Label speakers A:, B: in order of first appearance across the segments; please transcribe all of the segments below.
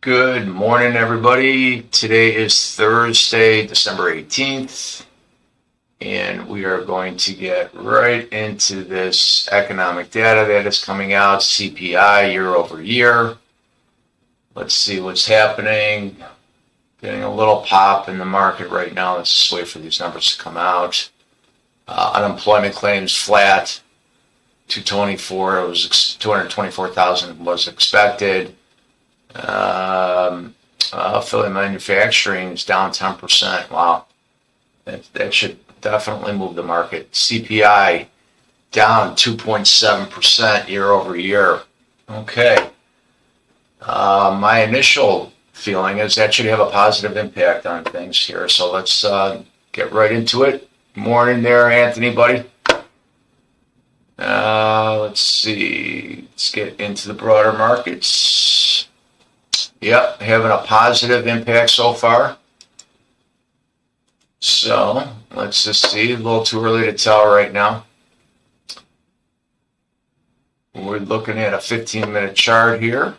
A: Good morning, everybody. Today is Thursday, December 18th, and we are going to get right into this economic data that is coming out, CPI year over year. Let's see what's happening. Getting a little pop in the market right now. Let's just wait for these numbers to come out. Unemployment claims flat, 224. It was 224,000 was expected. Philly manufacturing is down 10%. Wow. That should definitely move the market. CPI down 2.7% year over year. Okay. My initial feeling is that should have a positive impact on things here. So let's get right into it. Morning there, Anthony, buddy. Let's see. Let's get into the broader markets. Yep, having a positive impact so far. So let's just see. A little too early to tell right now. We're looking at a 15-minute chart here.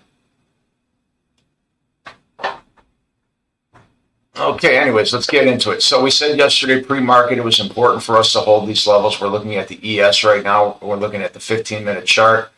A: Okay, anyways, let's get into it. So we said yesterday, pre-market, it was important for us to hold these levels. We're looking at the ES right now. We're looking at the 15-minute chart.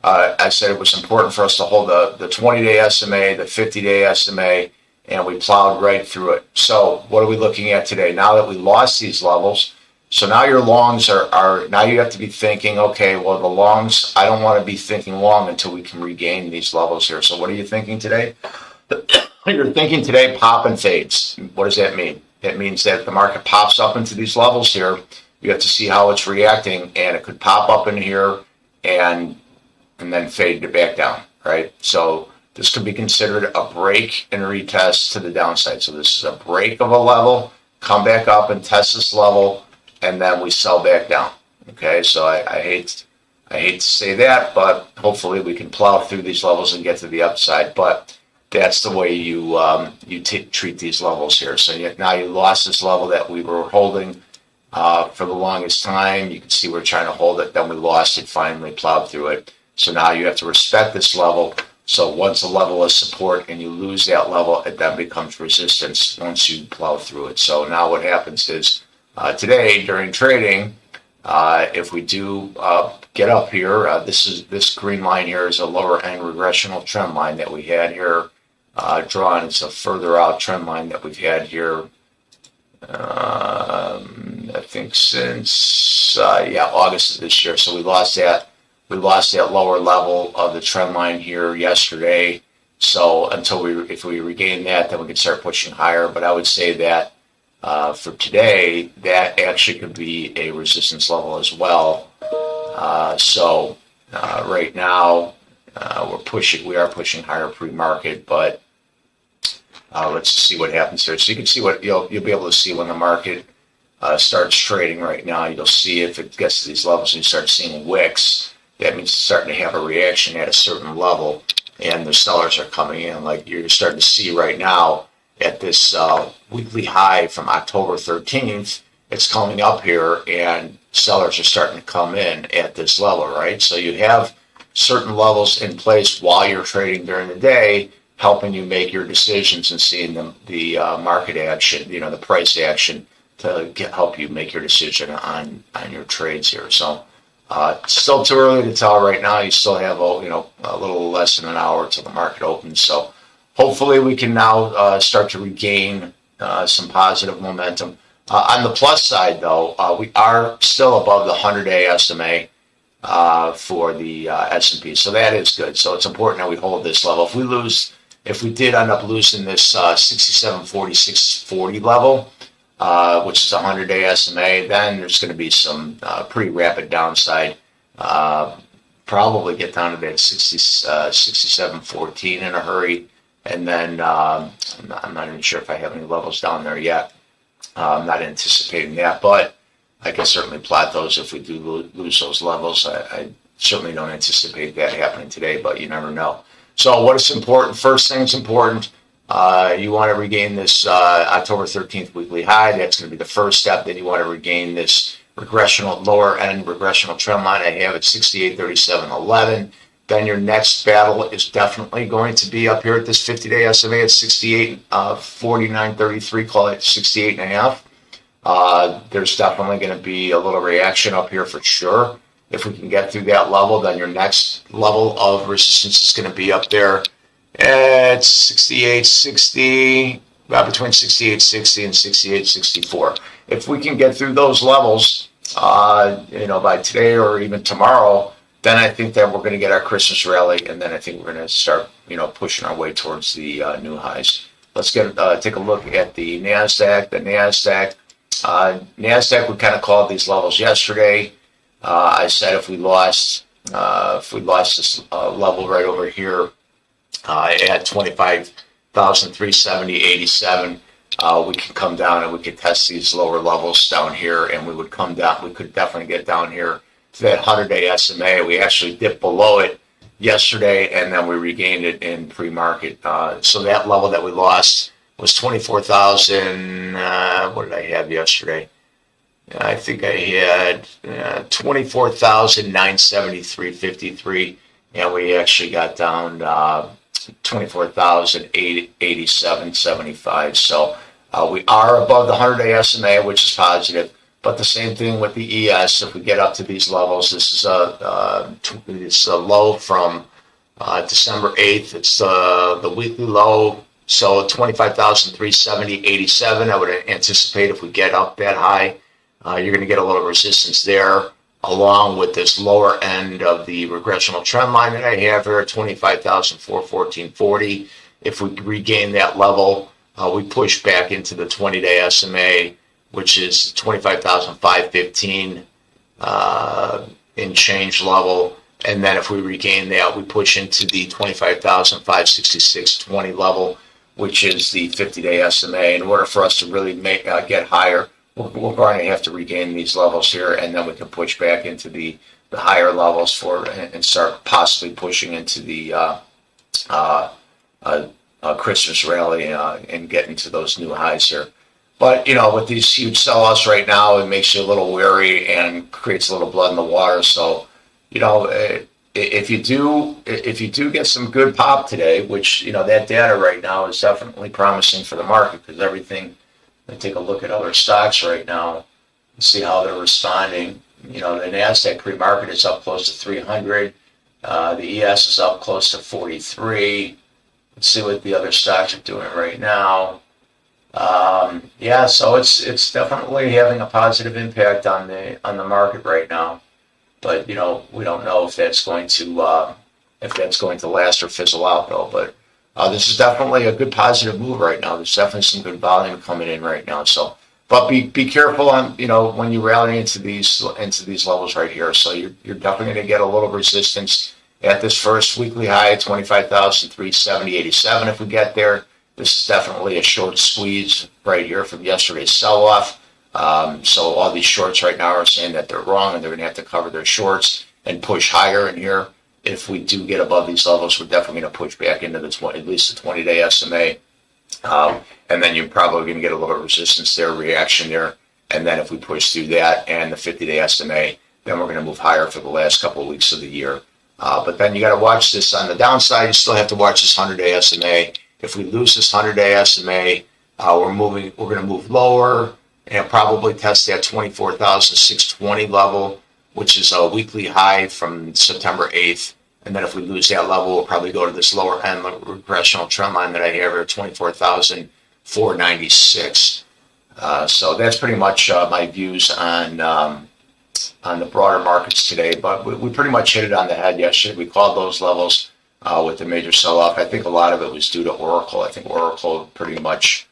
A: I said it was important for us to hold the 20-day SMA, the 50-day SMA, and we plowed right through it. So what are we looking at today? Now that we lost these levels, so now your longs are now you have to be thinking, okay, well, the longs, I don't want to be thinking long until we can regain these levels here. So what are you thinking today? You're thinking today pop and fades. What does that mean? It means that the market pops up into these levels here. You have to see how it's reacting, and it could pop up in here and then fade it back down, right? So this could be considered a break and retest to the downside. So this is a break of a level, come back up and test this level, and then we sell back down. Okay, so I hate to say that, but hopefully we can plow through these levels and get to the upside. But that's the way you treat these levels here. So now you lost this level that we were holding for the longest time. You can see we're trying to hold it, then we lost it, finally plowed through it. So now you have to respect this level. So once a level is support and you lose that level, it then becomes resistance once you plow through it. So now what happens is today during trading, if we do get up here, this green line here is a lower end regressional trend line that we had here drawn. It's a further out trend line that we've had here. I think since August of this year. So we lost that. We lost that lower level of the trend line here yesterday. So if we regain that, then we can start pushing higher. But I would say that for today, that actually could be a resistance level as well. Right now, we are pushing higher pre-market, but let's see what happens here. So you can see what you'll be able to see when the market starts trading right now. You'll see if it gets to these levels and you start seeing wicks. That means it's starting to have a reaction at a certain level, and the sellers are coming in. Like you're starting to see right now at this weekly high from October 13th, it's coming up here, and sellers are starting to come in at this level, right? So you have certain levels in place while you're trading during the day, helping you make your decisions and seeing the market action, the price action to help you make your decision on your trades here. So it's still too early to tell right now. You still have a little less than an hour till the market opens. So hopefully we can now start to regain some positive momentum. On the plus side, though, we are still above the 100-day SMA for the S&P. So that is good. So it's important that we hold this level. If we did end up losing this 67.40, 640 level, which is a 100-day SMA, then there's going to be some pretty rapid downside. Probably get down to that 67.14 in a hurry. And then I'm not even sure if I have any levels down there yet. I'm not anticipating that, but I can certainly plot those if we do lose those levels. I certainly don't anticipate that happening today, but you never know. So what is important? First thing's important. You want to regain this October 13th weekly high. That's going to be the first step. Then you want to regain this lower end regressional trend line I have at 68.37.11. then your next battle is definitely going to be up here at this 50-day SMA at 68, 49.33, call it 68 and a half. There's definitely going to be a little reaction up here for sure. If we can get through that level, then your next level of resistance is going to be up there at 68.60, between 68.60 and 68.64. If we can get through those levels, by today or even tomorrow, then I think that we're going to get our Christmas rally, and then I think we're going to start, pushing our way towards the new highs. Let's take a look at the NASDAQ. The NASDAQ, we kind of called these levels yesterday. I said if we lost this level right over here at 25,370.87, we can come down and we could test these lower levels down here, and we would come down. We could definitely get down here to that 100-day SMA. We actually dipped below it yesterday, and then we regained it in pre-market. So that level that we lost was 24,000. What did I have yesterday? I think I had 24,973.53, and we actually got down 24,087.75. So we are above the 100-day SMA, which is positive. But the same thing with the ES. If we get up to these levels, this is a low from December 8th. It's the weekly low. So 25,370.87. I would anticipate if we get up that high, you're going to get a little resistance there, along with this lower end of the regressional trend line that I have here at 25,414.40. If we regain that level, we push back into the 20-day SMA, which is 25,515 in change level. And then if we regain that, we push into the 25,566.20 level, which is the 50-day SMA. In order for us to really get higher, we're going to have to regain these levels here, and then we can push back into the higher levels and start possibly pushing into the Christmas rally and getting to those new highs here. But, with these huge sell-offs right now, it makes you a little wary and creates a little blood in the water. So, if you do get some good pop today, which, that data right now is definitely promising for the market, because everything, I take a look at other stocks right now and see how they're responding. The NASDAQ pre-market is up close to 300. The ES is up close to 43. Let's see what the other stocks are doing right now. So it's definitely having a positive impact on the market right now, but we don't know if that's going to last or fizzle out though. But this is definitely a good positive move right now. There's definitely some good volume coming in right now. So, but be careful on when you rally into these levels right here. So you're definitely going to get a little resistance at this first weekly high, 25,370.87. If we get there. This is definitely a short squeeze right here from yesterday's sell-off. So all these shorts right now are saying that they're wrong, and they're going to have to cover their shorts and push higher in here. If we do get above these levels, we're definitely going to push back into at least the 20-day SMA. And then you're probably going to get a little resistance there, reaction there. And then if we push through that and the 50-day SMA, then we're going to move higher for the last couple of weeks of the year. But then you got to watch this on the downside. You still have to watch this 100-day SMA. If we lose this 100-day SMA, we're going to move lower and probably test that 24,620 level, which is a weekly high from September 8th. And then if we lose that level, we'll probably go to this lower end regressional trend line that I have here, 24,496. So that's pretty much my views on the broader markets today. But we pretty much hit it on the head yesterday. We called those levels. With the major sell-off. I think a lot of it was due to Oracle. I think Oracle pretty much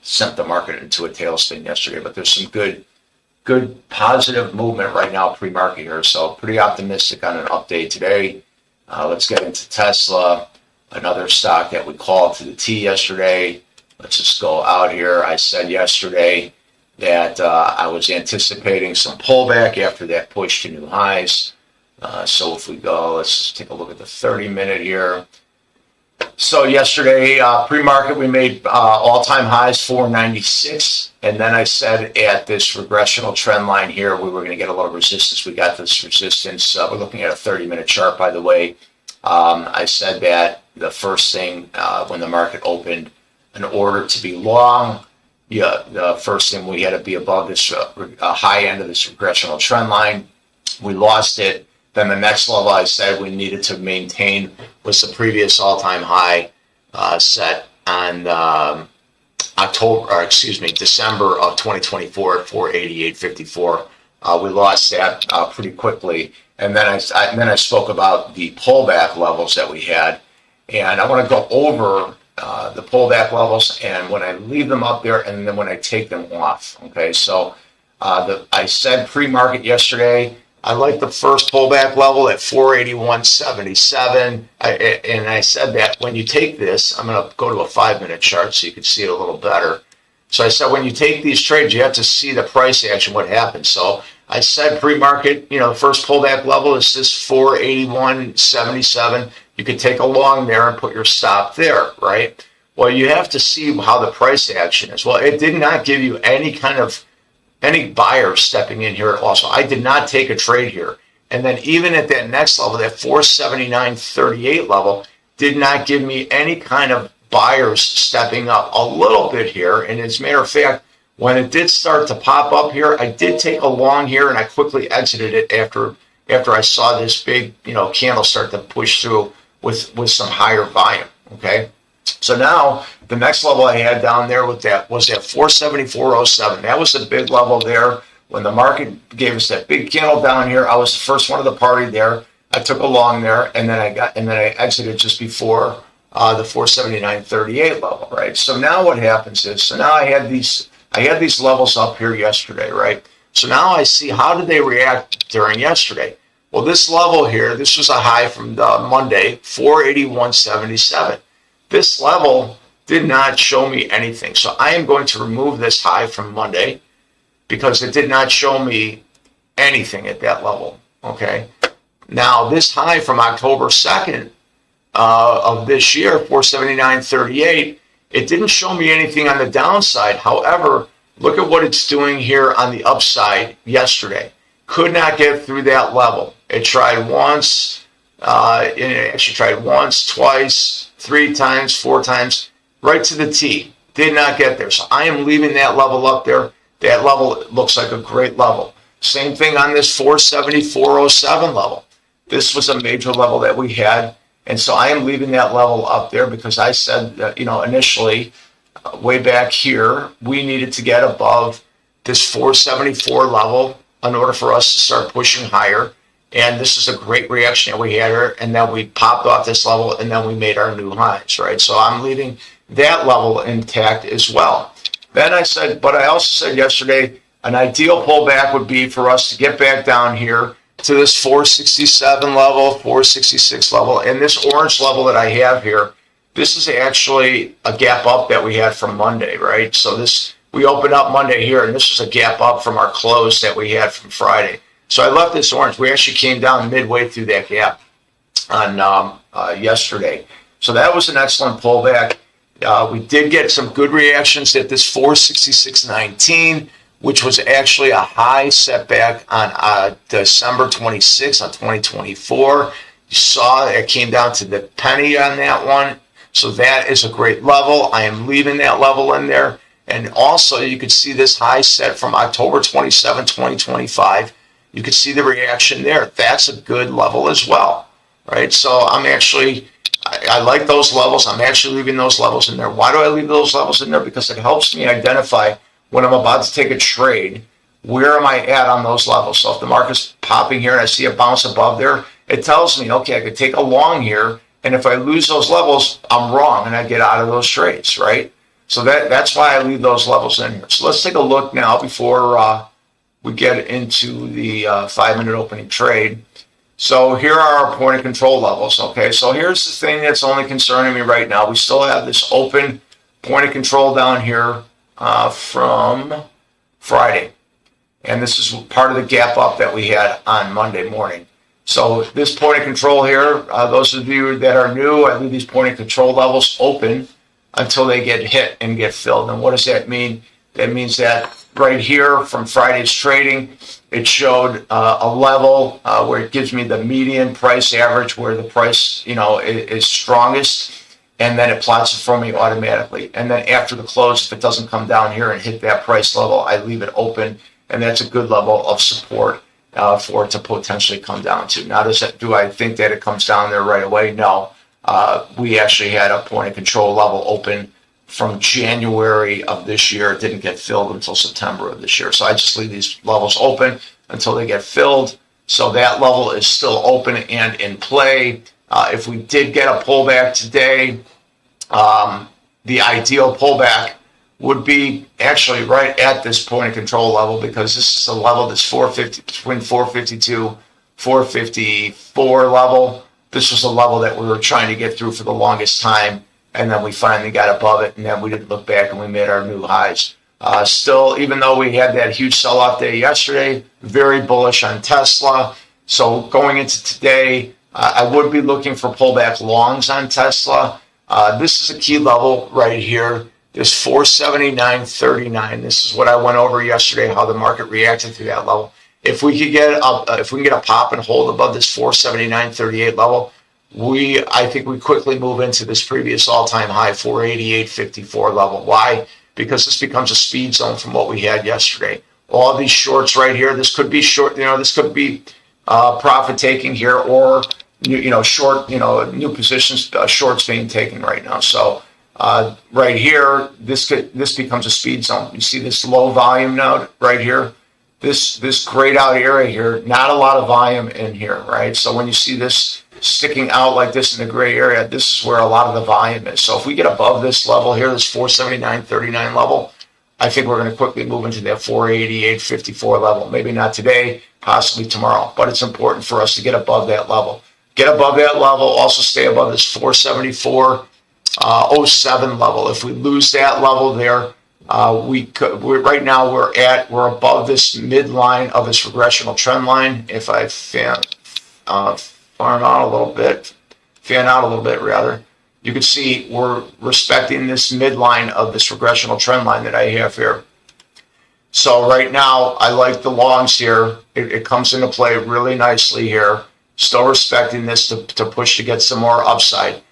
A: sent the market into a tailspin yesterday. But there's some good positive movement right now pre-market here. So pretty optimistic on an update today. Let's get into Tesla, another stock that we called to the T yesterday. Let's just go out here. I said yesterday that I was anticipating some pullback after that push to new highs. So if we go, let's just take a look at the 30-minute here. So yesterday, pre-market, we made all-time highs 496, and then I said at this regressional trend line here, we were going to get a little resistance. We got this resistance. We're looking at a 30-minute chart, by the way. I said that the first thing when the market opened, in order to be long, the first thing we had to be above this high end of this regressional trend line. We lost it. Then the next level I said we needed to maintain was the previous all-time high set on December of 2024 at 488.54. We lost that pretty quickly, and then I spoke about the pullback levels that we had, and I want to go over the pullback levels and when I leave them up there, and then when I take them off. Okay, so I said pre-market yesterday. I like the first pullback level at 481.77. And I said that when you take this, I'm going to go to a 5-minute chart so you can see it a little better. So I said when you take these trades, you have to see the price action, what happens. So I said pre-market, the first pullback level is this 481.77. You could take a long there and put your stop there, right? Well, you have to see how the price action is. Well, it did not give you any buyer stepping in here also. I did not take a trade here. And then even at that next level, that 479.38 level, did not give me any kind of buyers stepping up. A little bit here. And as a matter of fact, when it did start to pop up here, I did take a long here and I quickly exited it after I saw this big, candle start to push through with some higher volume. Okay. So now the next level I had down there was at 474.07. That was the big level there. When the market gave us that big candle down here, I was the first one of the party there. I took a long there, and then I exited just before the 479.38 level, right? So now what happens is, so now I had these levels up here yesterday, right? So now I see how did they react during yesterday. Well, this level here, this was a high from the Monday, 481.77. This level did not show me anything. So I am going to remove this high from Monday because it did not show me anything at that level. Okay. Now this high from October 2nd of this year, 479.38, it didn't show me anything on the downside. However, look at what it's doing here on the upside yesterday. Could not get through that level. It tried once. It actually tried once, twice, 3 times, 4 times, right to the T. Did not get there. So I am leaving that level up there. That level looks like a great level. Same thing on this 474.07 level. This was a major level that we had. And so I am leaving that level up there because I said that, initially, way back here, we needed to get above this 474 level in order for us to start pushing higher. And this is a great reaction that we had here, and then we popped off this level, and then we made our new highs, right? So I'm leaving that level intact as well. Then I said, but I also said yesterday, an ideal pullback would be for us to get back down here to this 467 level, 466 level, and this orange level that I have here, this is actually a gap up that we had from Monday, right? So we opened up Monday here, and this was a gap up from our close that we had from Friday. So I left this orange. We actually came down midway through that gap on yesterday. So that was an excellent pullback. We did get some good reactions at this 466.19, which was actually a high setback on December 26th on 2024. You saw it came down to the penny on that one. So that is a great level. I am leaving that level in there. And also you could see this high set from October 27, 2025. You can see the reaction there. That's a good level as well, right? So I like those levels. I'm actually leaving those levels in there. Why do I leave those levels in there? Because it helps me identify when I'm about to take a trade, where am I at on those levels? So if the market's popping here and I see a bounce above there, it tells me, okay, I could take a long here, and if I lose those levels, I'm wrong, and I get out of those trades, right? So that's why I leave those levels in here. So let's take a look now before we get into the 5-minute opening trade. So here are our point of control levels, okay? So here's the thing that's only concerning me right now. We still have this open point of control down here from Friday. And this is part of the gap up that we had on Monday morning. So this point of control here, those of you that are new, I leave these point of control levels open until they get hit and get filled. And what does that mean? That means that right here from Friday's trading, it showed a level where it gives me the median price average where the price, is strongest, and then it plots it for me automatically. And then after the close, if it doesn't come down here and hit that price level, I leave it open, and that's a good level of support for it to potentially come down to. Now, do I think that it comes down there right away? No. We actually had a point of control level open from January of this year. It didn't get filled until September of this year. So I just leave these levels open until they get filled. So that level is still open and in play. If we did get a pullback today, the ideal pullback would be actually right at this point of control level, because this is a level that's 450, between 452, 454 level. This was a level that we were trying to get through for the longest time, and then we finally got above it, and then we didn't look back, and we made our new highs. Still, even though we had that huge sell-off day yesterday, very bullish on Tesla. So going into today, I would be looking for pullback longs on Tesla. This is a key level right here. This 479.39. This is what I went over yesterday, how the market reacted to that level. If we could get if we can get a pop and hold above this 479.38 level, I think we quickly move into this previous all-time high 488.54 level. Why? Because this becomes a speed zone from what we had yesterday. All these shorts right here, this could be short. This could be profit taking here, or short. New positions, shorts being taken right now. So right here, this becomes a speed zone. You see this low volume node right here. This grayed out area here, not a lot of volume in here, right? So when you see this sticking out like this in the gray area, this is where a lot of the volume is. So if we get above this level here, this 479.39 level, I think we're going to quickly move into that 488.54 level. Maybe not today, possibly tomorrow, but it's important for us to get above that level. Get above that level, also stay above this 474.07 level. If we lose that level there, right now we're above this midline of this regressional trend line. If I fan out a little bit, you can see we're respecting this midline of this regressional trend line that I have here. So right now, I like the longs here. It comes into play really nicely here. Still respecting this to push to get some more upside.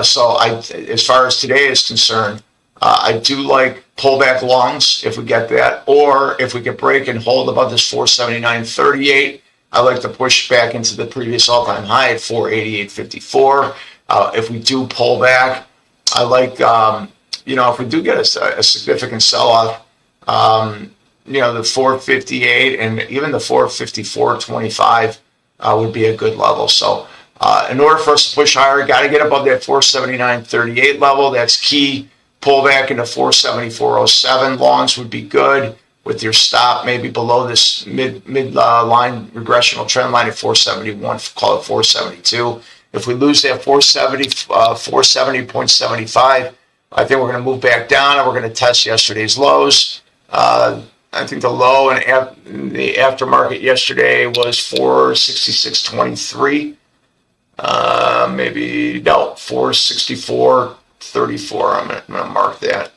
A: So as far as today is concerned, I do like pullback longs if we get that, or if we can break and hold above this 479.38. I like to push back into the previous all-time high at 488.54. If we do pull back, I like, if we do get a significant sell-off, the 458 and even the 454.25 would be a good level. So in order for us to push higher, got to get above that 479.38 level. That's key. Pull back into 474.07. Longs would be good, with your stop maybe below this mid-line regressional trend line at 471, call it 472. If we lose that 470.75, I think we're going to move back down, and we're going to test yesterday's lows. I think the low in the aftermarket yesterday was 466.23. 464.34. I'm going to mark that.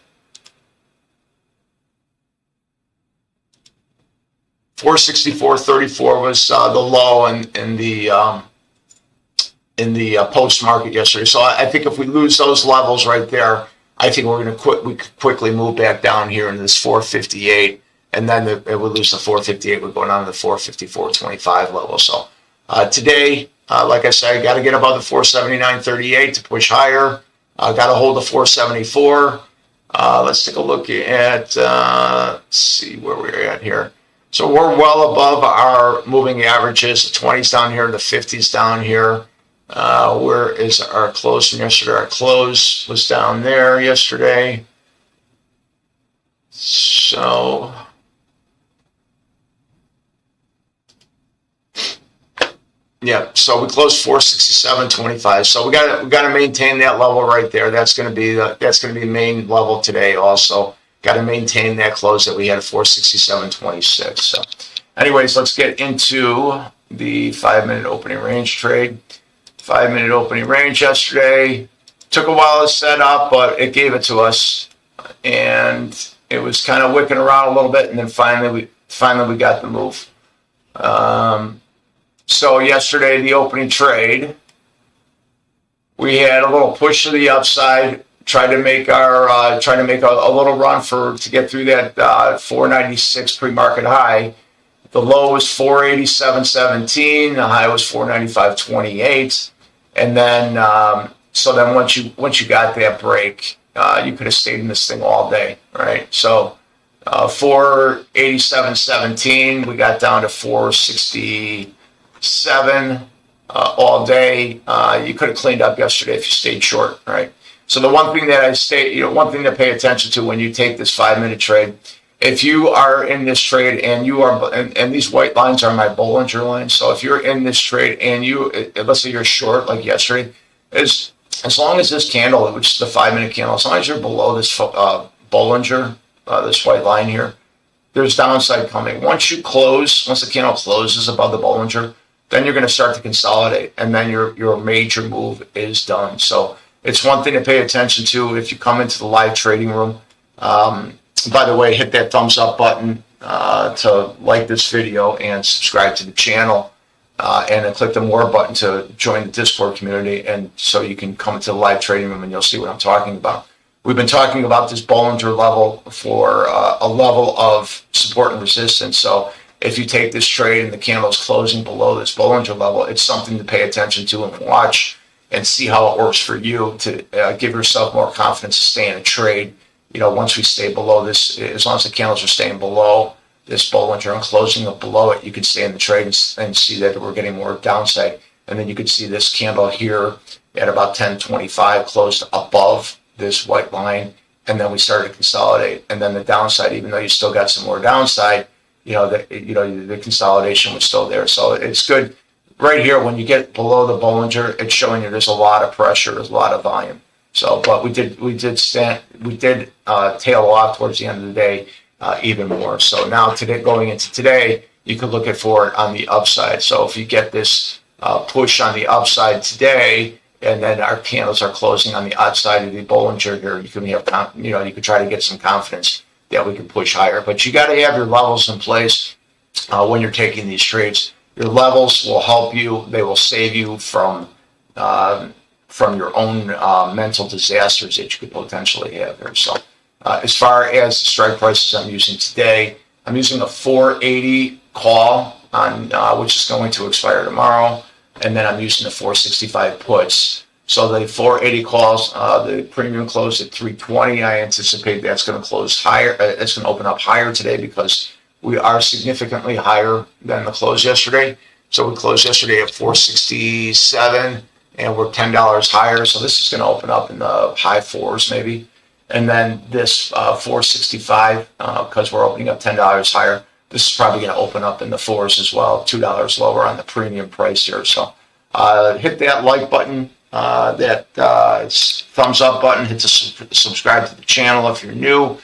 A: 464.34 was the low in the post market yesterday. So I think if we lose those levels right there, I think we could quickly move back down here into this 458, and then it would lose the 458. We're going down to the 454.25 level. So today, like I said, I got to get above the 479.38 to push higher. Got to hold the 474. Let's take a look at, let's see where we're at here. So we're well above our moving averages. The 20s down here, the 50s down here. Where is our close from yesterday? Our close was down there yesterday. So yeah, so we closed 467.25. So we got to maintain that level right there. That's going to be the main level today. Also, got to maintain that close that we had at 467.26. So, anyways, let's get into the 5-minute opening range trade. 5-minute opening range yesterday. Took a while to set up, but it gave it to us. And it was kind of wicking around a little bit, and then finally we got the move. So yesterday, the opening trade, we had a little push to the upside. Tried to make a little run to get through that 496 pre-market high. The low was 487.17. The high was 495.28. And then so then once you got that break, you could have stayed in this thing all day, right? So 487.17, we got down to 467 all day. You could have cleaned up yesterday if you stayed short, right? So the one thing that one thing to pay attention to when you take this 5-minute trade, if you are in this trade and you are, and these white lines are my Bollinger lines. So if you're in this trade and let's say you're short like yesterday, as long as this candle, which is the 5-minute candle, as long as you're below this Bollinger, this white line here, there's downside coming. Once the candle closes above the Bollinger, then you're going to start to consolidate, and then your major move is done. So it's one thing to pay attention to if you come into the live trading room. By the way, hit that thumbs up button to like this video and subscribe to the channel, and then click the more button to join the Discord community, and so you can come into the live trading room and you'll see what I'm talking about. We've been talking about this Bollinger level for a level of support and resistance. So if you take this trade and the candle is closing below this Bollinger level, it's something to pay attention to and watch and see how it works for you to give yourself more confidence to stay in a trade. Once we stay below this, as long as the candles are staying below this Bollinger and closing up below it, you can stay in the trade and see that we're getting more downside. And then you could see this candle here at about 10:25 closed above this white line, and then we started to consolidate. And then the downside, even though you still got some more downside, the consolidation was still there. So it's good. Right here, when you get below the Bollinger, it's showing you there's a lot of pressure, there's a lot of volume. So, but we did tail off towards the end of the day even more. So now going into today, you could look for it on the upside. So if you get this push on the upside today, and then our candles are closing on the outside of the Bollinger here, you can you could try to get some confidence that we can push higher. But you got to have your levels in place when you're taking these trades. Your levels will help you. They will save you from your own mental disasters that you could potentially have here. So as far as the strike prices I'm using today, I'm using a 480 call on which is going to expire tomorrow, and then I'm using the 465 puts. So the 480 calls, the premium closed at 320. I anticipate that's going to close higher. It's going to open up higher today because we are significantly higher than the close yesterday. So we closed yesterday at 467, and we're $10 higher. So this is going to open up in the high fours maybe. And then this 465, because we're opening up $10 higher, this is probably going to open up in the fours as well, $2 lower on the premium price here. So hit that like button, that thumbs up button, hit the subscribe to the channel if you're new.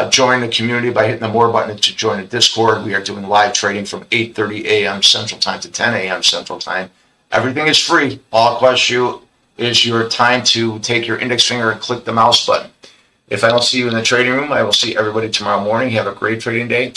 A: Join the community by hitting the more button to join the Discord. We are doing live trading from 8:30 a.m. Central Time to 10 a.m. Central Time. Everything is free. All it costs you is your time to take your index finger and click the mouse button. If I don't see you in the trading room, I will see everybody tomorrow morning. Have a great trading day.